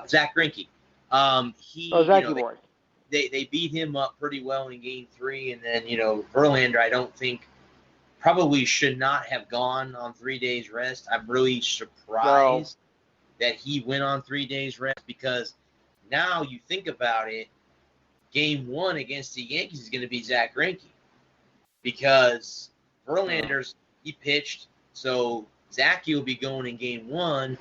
Zach Greinke. Zachy boy. They beat him up pretty well in Game 3, and then Verlander, I don't think probably should not have gone on 3 days rest. I'm really surprised that he went on 3 days rest, because now you think about it, Game 1 against the Yankees is going to be Zach Greinke, because Verlander's he pitched, so Zachy will be going in Game 1.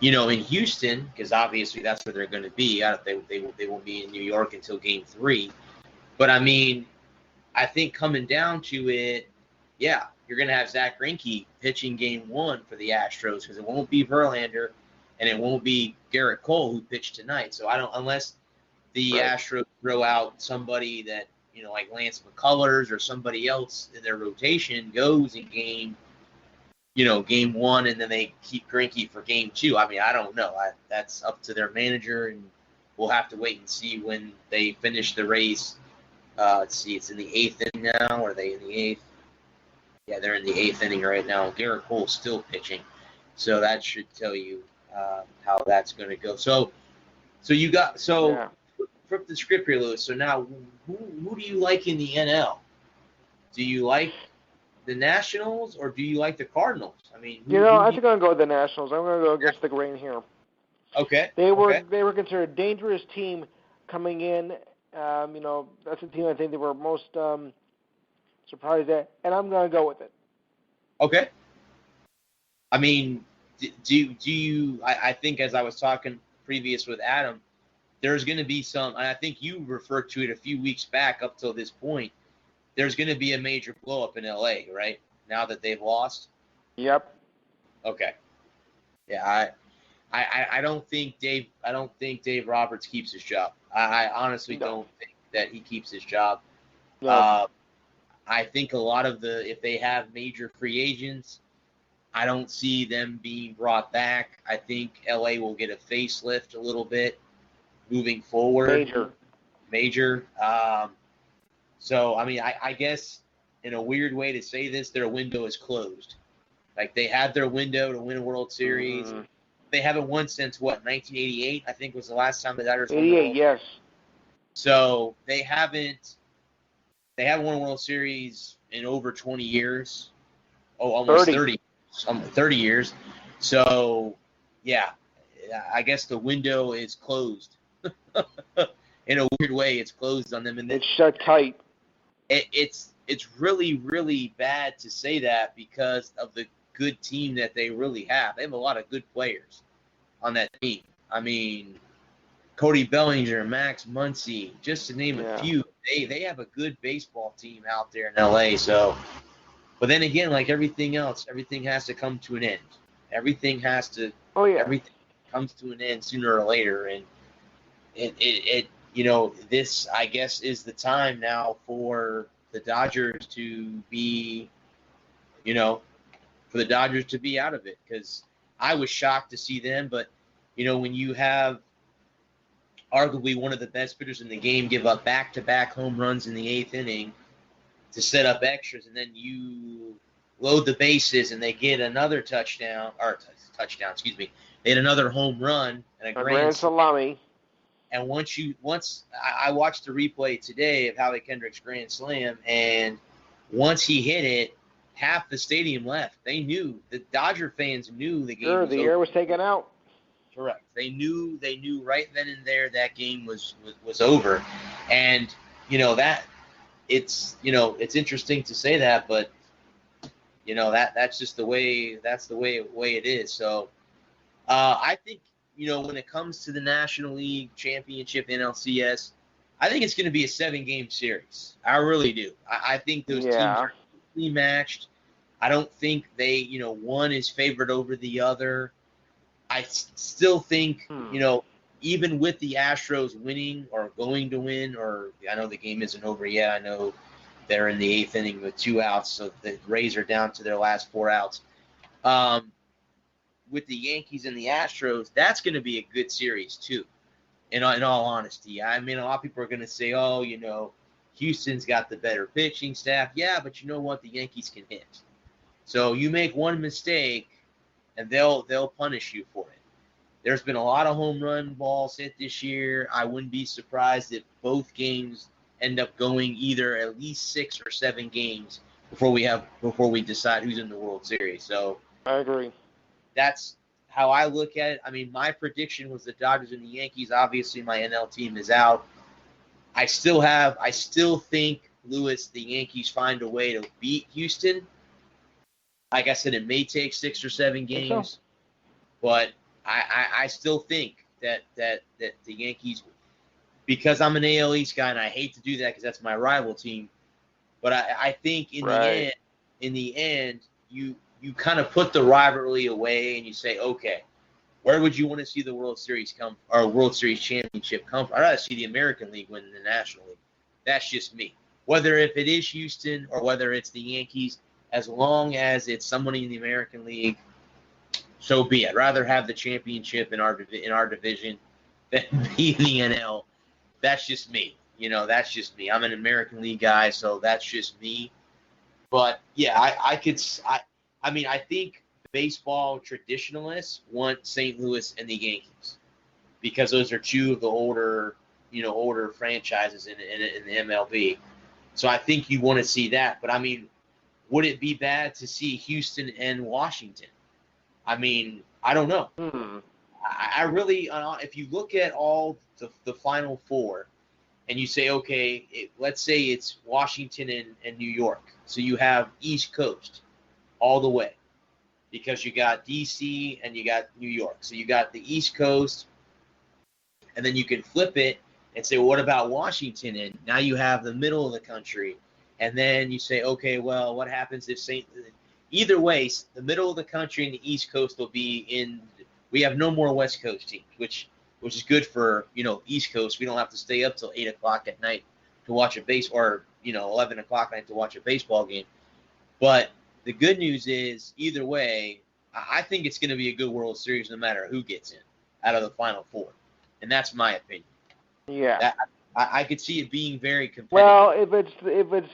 In Houston, because obviously that's where they're going to be. They won't be in New York until Game 3. But, I mean, I think coming down to it, yeah, you're going to have Zach Greinke pitching Game 1 for the Astros, because it won't be Verlander and it won't be Garrett Cole who pitched tonight. So unless the Astros throw out somebody that, like Lance McCullers or somebody else in their rotation goes in Game 1, and then they keep Greinke for Game 2. I mean, I don't know. That's up to their manager, and we'll have to wait and see when they finish the race. Let's see, it's in the 8th inning now. Are they in the 8th? Yeah, they're in the 8th inning right now. Garrett Cole's still pitching, so that should tell you how that's going to go. So you got flip the script here, Lewis. So now, who do you like in the NL? Do you like the Nationals, or do you like the Cardinals? I mean, I think I'm going to go with the Nationals. I'm going to go against the grain here. Okay. They were considered a dangerous team coming in. That's the team I think they were most surprised at, and I'm going to go with it. Okay. I mean, do you? I think, as I was talking previous with Adam, there's going to be some. I think you referred to it a few weeks back up till this point. There's going to be a major blow-up in LA, right? Now that they've lost? Yep. Okay. Yeah, I don't think Dave Roberts keeps his job. I honestly don't think that he keeps his job. No. I think a lot of if they have major free agents, I don't see them being brought back. I think LA will get a facelift a little bit moving forward. Major. So, I mean, I guess in a weird way to say this, their window is closed. Like, they had their window to win a World Series. Mm-hmm. They haven't won since, 1988, I think was the last time the Dodgers won the World Series. Yes. So, they haven't won a World Series in over 20 years. Oh, almost 30 years. So, yeah, I guess the window is closed. In a weird way, it's closed on them. And it's shut tight. It's really, really bad to say that because of the good team that they really have. They have a lot of good players on that team. I mean, Cody Bellinger, Max Muncy, just to name a few. They have a good baseball team out there in LA. So, but then again, like everything else, everything has to come to an end. Everything has to. Oh yeah. Everything comes to an end sooner or later, and it this, I guess, is the time now for the Dodgers to be, for the Dodgers to be out of it, because I was shocked to see them. But, when you have arguably one of the best pitchers in the game give up back-to-back home runs in the 8th inning to set up extras, and then you load the bases and they get another touchdown, they had another home run and a grand salami. And once I watched the replay today of Howie Kendrick's grand slam, and once he hit it, half the stadium left. They knew, the Dodger fans knew the game was over. The air was taken out. Correct. They knew right then and there that game was over. And that it's interesting to say that, but that's just the way it is. So I think when it comes to the National League Championship, NLCS, I think it's going to be a 7-game series. I really do. I think those teams are equally matched. I don't think they, one is favored over the other. I still think, even with the Astros winning or going to win, or I know the game isn't over yet. I know they're in the 8th inning with 2 outs, so the Rays are down to their last 4 outs. With the Yankees and the Astros, that's going to be a good series too, in all honesty. I mean, a lot of people are going to say, Houston's got the better pitching staff. Yeah, but you know what? The Yankees can hit. So you make one mistake, and they'll punish you for it. There's been a lot of home run balls hit this year. I wouldn't be surprised if both games end up going either at least 6 or 7 games before we decide who's in the World Series. So I agree. That's how I look at it. I mean, my prediction was the Dodgers and the Yankees. Obviously, my NL team is out. I still think, Lewis, the Yankees find a way to beat Houston. Like I said, it may take 6 or 7 games, but I still think that the Yankees, because I'm an AL East guy, and I hate to do that because that's my rival team, but I think in the end, you kind of put the rivalry away and you say, okay, where would you want to see the World Series World Series championship come from? I'd rather see the American League win the National League. That's just me. Whether if it is Houston or whether it's the Yankees, as long as it's somebody in the American League, so be it. I'd rather have the championship in our division than be in the NL. That's just me. That's just me. I'm an American League guy, so that's just me. But yeah, I think baseball traditionalists want St. Louis and the Yankees because those are two of the older franchises in the MLB. So I think you want to see that. But I mean, would it be bad to see Houston and Washington? I mean, I don't know. I really, if you look at all the Final Four, and you say, okay, let's say it's Washington and New York. So you have East Coast all the way because you got D.C. and you got New York. So you got the East Coast, and then you can flip it and say, well, what about Washington? And now you have the middle of the country. And then you say, okay, well, what happens if either way, the middle of the country and the East Coast will be we have no more West Coast teams, which is good for, East Coast. We don't have to stay up till 8 o'clock at night to watch 11 o'clock at night to watch a baseball game. But the good news is, either way, I think it's going to be a good World Series no matter who gets in out of the Final Four. And that's my opinion. Yeah. I could see it being very competitive. Well, if it's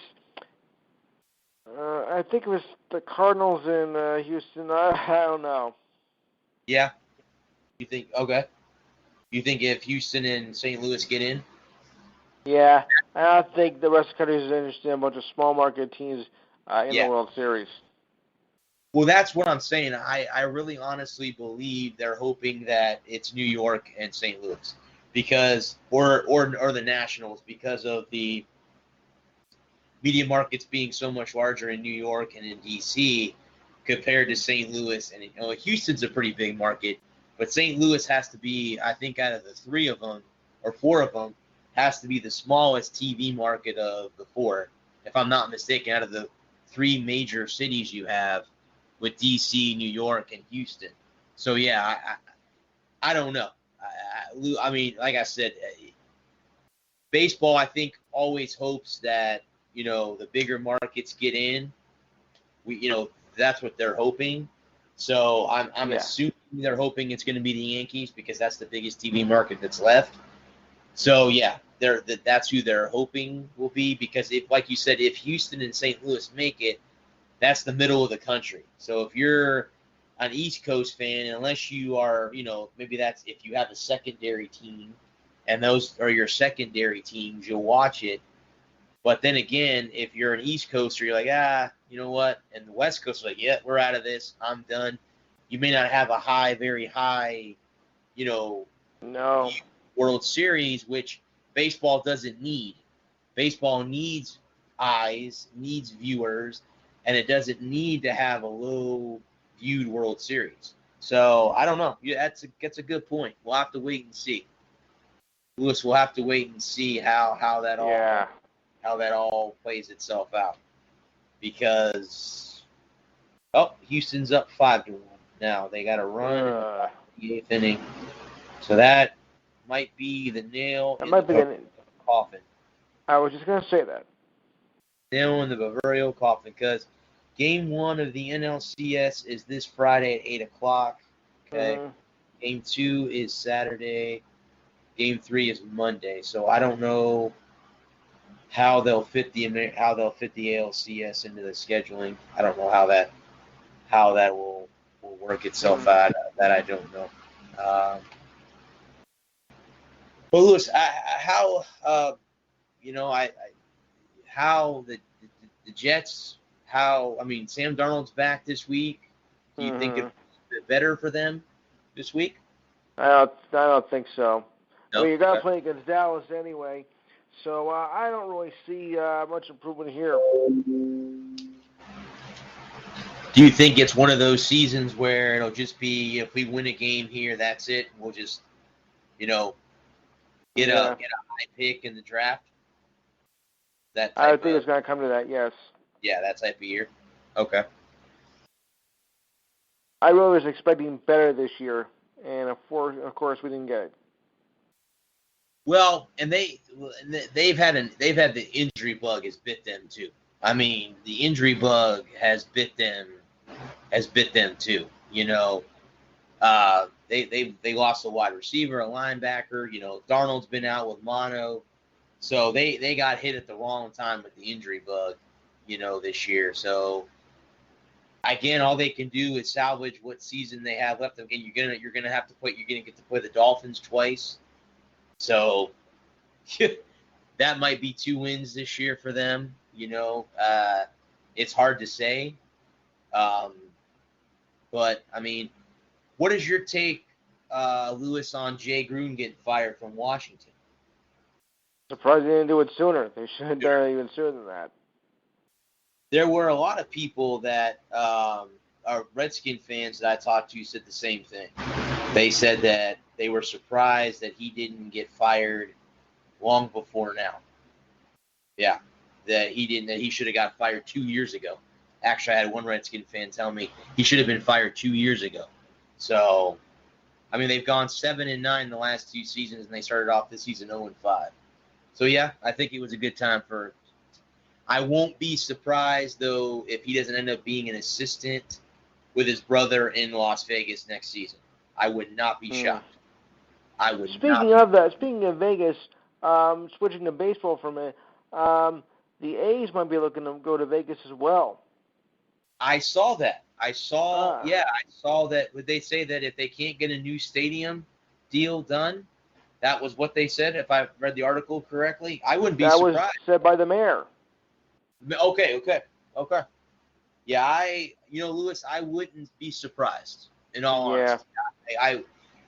I think it was the Cardinals in Houston. I don't know. Yeah. You think, okay. You think if Houston and St. Louis get in? Yeah. I don't think the rest of the country is interested in a bunch of small market teams in the World Series. Well, that's what I'm saying. I really honestly believe they're hoping that it's New York and St. Louis because or the Nationals because of the media markets being so much larger in New York and in D.C. compared to St. Louis. And Houston's a pretty big market, but St. Louis has to be, I think, out of the 3 of them or 4 of them, has to be the smallest TV market of the 4, if I'm not mistaken, out of the 3 major cities you have with D.C., New York, and Houston. So, yeah, I don't know. I mean, like I said, baseball, I think, always hopes that, the bigger markets get in. That's what they're hoping. So I'm assuming they're hoping it's going to be the Yankees because that's the biggest TV market that's left. So, yeah, that's who they're hoping will be because, like you said, if Houston and St. Louis make it, that's the middle of the country. So if you're an East Coast fan, unless you are, maybe that's if you have a secondary team and those are your secondary teams, you'll watch it. But then again, if you're an East Coaster, you're like, you know what? And the West Coast are like, yeah, we're out of this. I'm done. You may not have a very high, World Series, which baseball doesn't need. Baseball needs eyes, needs viewers, and it doesn't need to have a low-viewed World Series. So I don't know. Yeah, that's a good point. We'll have to wait and see. Lewis, we'll have to wait and see how that all plays itself out. Because Houston's up 5-1 now. They got a run in the 8th inning. So that might be the nail in the coffin. I was just going to say that. Nail in the Bavaria coffin because Game 1 of the NLCS is this Friday at 8 o'clock. Okay. Game 2 is Saturday. Game 3 is Monday. So I don't know how they'll fit the ALCS into the scheduling. I don't know how that will work itself out. That I don't know. Well, Lewis, how how the Jets? Sam Darnold's back this week. Do you think it's a bit better for them this week? I don't think so. No? I mean, you're going to play against Dallas anyway, so I don't really see much improvement here. Do you think it's one of those seasons where it'll just be, if we win a game here, that's it? We'll just, get a high pick in the draft? I think it's going to come to that, yes. Yeah, that type of year. Okay. I really was expecting better this year, and of course we didn't get it. Well, and they've had the injury bug has bit them too. I mean, the injury bug has bit them too. They lost a wide receiver, a linebacker. Darnold's been out with mono, so they got hit at the wrong time with the injury bug, this year. So again, all they can do is salvage what season they have left. Again, you're gonna get to play the Dolphins twice. So that might be 2 wins this year for them. It's hard to say. But, I mean, what is your take, Lewis, on Jay Gruden getting fired from Washington? Surprised they didn't do it sooner. They should have done it even sooner than that. There were a lot of people that are Redskin fans that I talked to said the same thing. They said that they were surprised that he didn't get fired long before now. Yeah, that he should have got fired 2 years ago. Actually, I had one Redskin fan tell me he should have been fired 2 years ago. So, I mean, they've gone 7-9 the last 2 seasons, and they started off this season 0-5. So, yeah, I think it was a good time for. I won't be surprised, though, if he doesn't end up being an assistant with his brother in Las Vegas next season. I would not be shocked. I would. Speaking of Vegas, switching to baseball for a minute, the A's might be looking to go to Vegas as well. I saw that. I saw that. Would they say that if they can't get a new stadium deal done, that was what they said? If I read the article correctly, I wouldn't be surprised. That was said by the mayor. Okay. Yeah, Lewis, I wouldn't be surprised. In all honesty,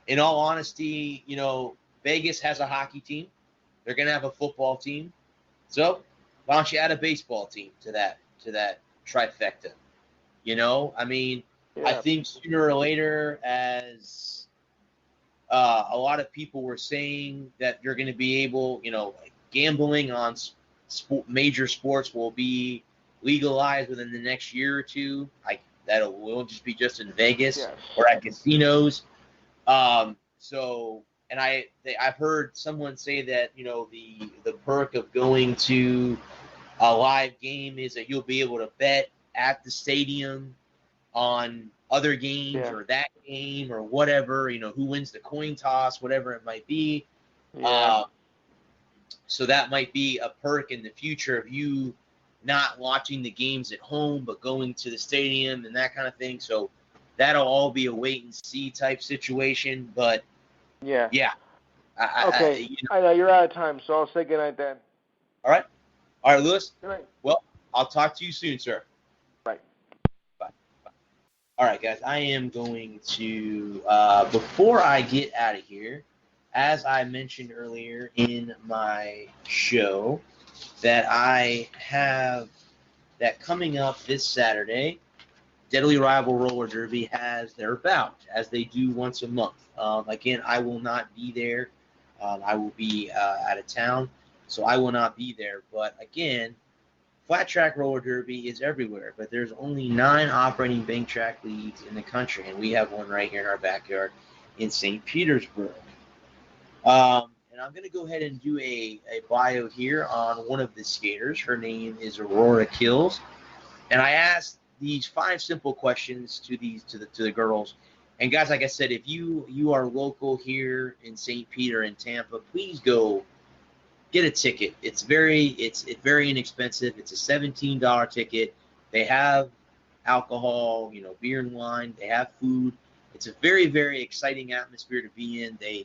in all honesty, Vegas has a hockey team. They're gonna have a football team. So why don't you add a baseball team to that trifecta? I think sooner or later, as a lot of people were saying that you're going to be able, gambling on major sports will be legalized within the next year or two. That won't just be just in Vegas or at casinos. And I've heard someone say that, the perk of going to a live game is that you'll be able to bet at the stadium on other games or that game or whatever, who wins the coin toss, whatever it might be. Yeah. So that might be a perk in the future of you not watching the games at home, but going to the stadium and that kind of thing. So that'll all be a wait and see type situation. But yeah. Okay. I know you're out of time, so I'll say goodnight then. All right, Lewis. Good night. Well, I'll talk to you soon, sir. Right. Bye. All right, guys. I am going to before I get out of here, as I mentioned earlier in my show, that I have that coming up this Saturday, Deadly Rival Roller Derby has their bout, as they do once a month. Again, I will not be there. I will be out of town, so I will not be there. But again, flat track roller derby is everywhere, but there's only 9 operating bank track leagues in the country, and we have one right here in our backyard in St. Petersburg. And I'm going to go ahead and do a bio here on one of the skaters. Her name is Aurora Kills, and I asked these 5 simple questions to the girls. And guys, like I said, if you are local here in St. Peter and Tampa, please go get a ticket. It's very inexpensive. It's a $17 ticket. They have alcohol, beer and wine. They have food. It's a very, very exciting atmosphere to be in. They